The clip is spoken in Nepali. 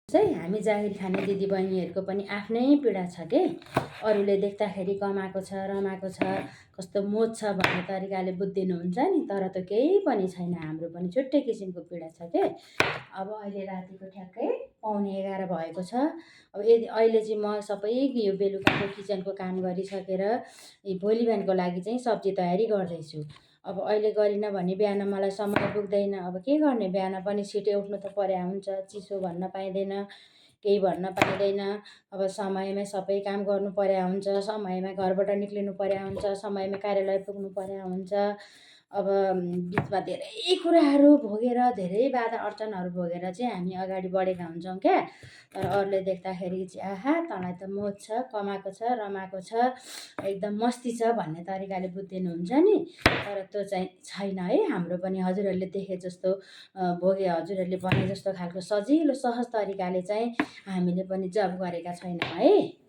चाहिँ हामी जागिर खाने दिदीबहिनीहरूको पनि आफ्नै पीडा छ के। अरूले देख्दाखेरि कमाएको छ, रमाएको छ, कस्तो मोज छ भन्ने तरिकाले बुझिदिनुहुन्छ नि, तर त केही पनि छैन। हाम्रो पनि छुट्टै किसिमको पीडा छ के। अब अहिले रातिको ठ्याक्कै 11:15 भएको छ। अब यदि अहिले चाहिँ म सबै यो बेलुकाको किचनको काम गरिसकेर भोलि बिहानको लागि चाहिँ सब्जी तयारी गर्दैछु। अब अहिले गरिनँ भने बिहान मलाई समय पुग्दैन। अब के गर्ने, बिहान पनि छिटै उठ्नु त पर्या हुन्छ, चिसो भन्न पाइँदैन, केही भन्न पाइँदैन। अब समयमै सबै काम गर्नु पर्या हुन्छ, समयमा घरबाट निक्लिनु पर्या हुन्छ, समयमा कार्यालय पुग्नु पर्या हुन्छ। अब बिचमा धेरै कुराहरू भोगेर, धेरै बाधा अर्चनहरू भोगेर चाहिँ हामी अगाडि बढेका हुन्छौँ क्या। तर अरूले देख्दाखेरि चाहिँ आहा तँलाई त मोज छ, कमाएको छ, रमाएको छ, एकदम मस्ती छ भन्ने तरिकाले बुझिदिनुहुन्छ नि। तर त्यो चाहिँ छैन है। हाम्रो पनि हजुरहरूले देखे जस्तो भोगे, हजुरहरूले भने जस्तो खालको सजिलो सहज तरिकाले चाहिँ हामीले पनि जब गरेका छैनौँ है।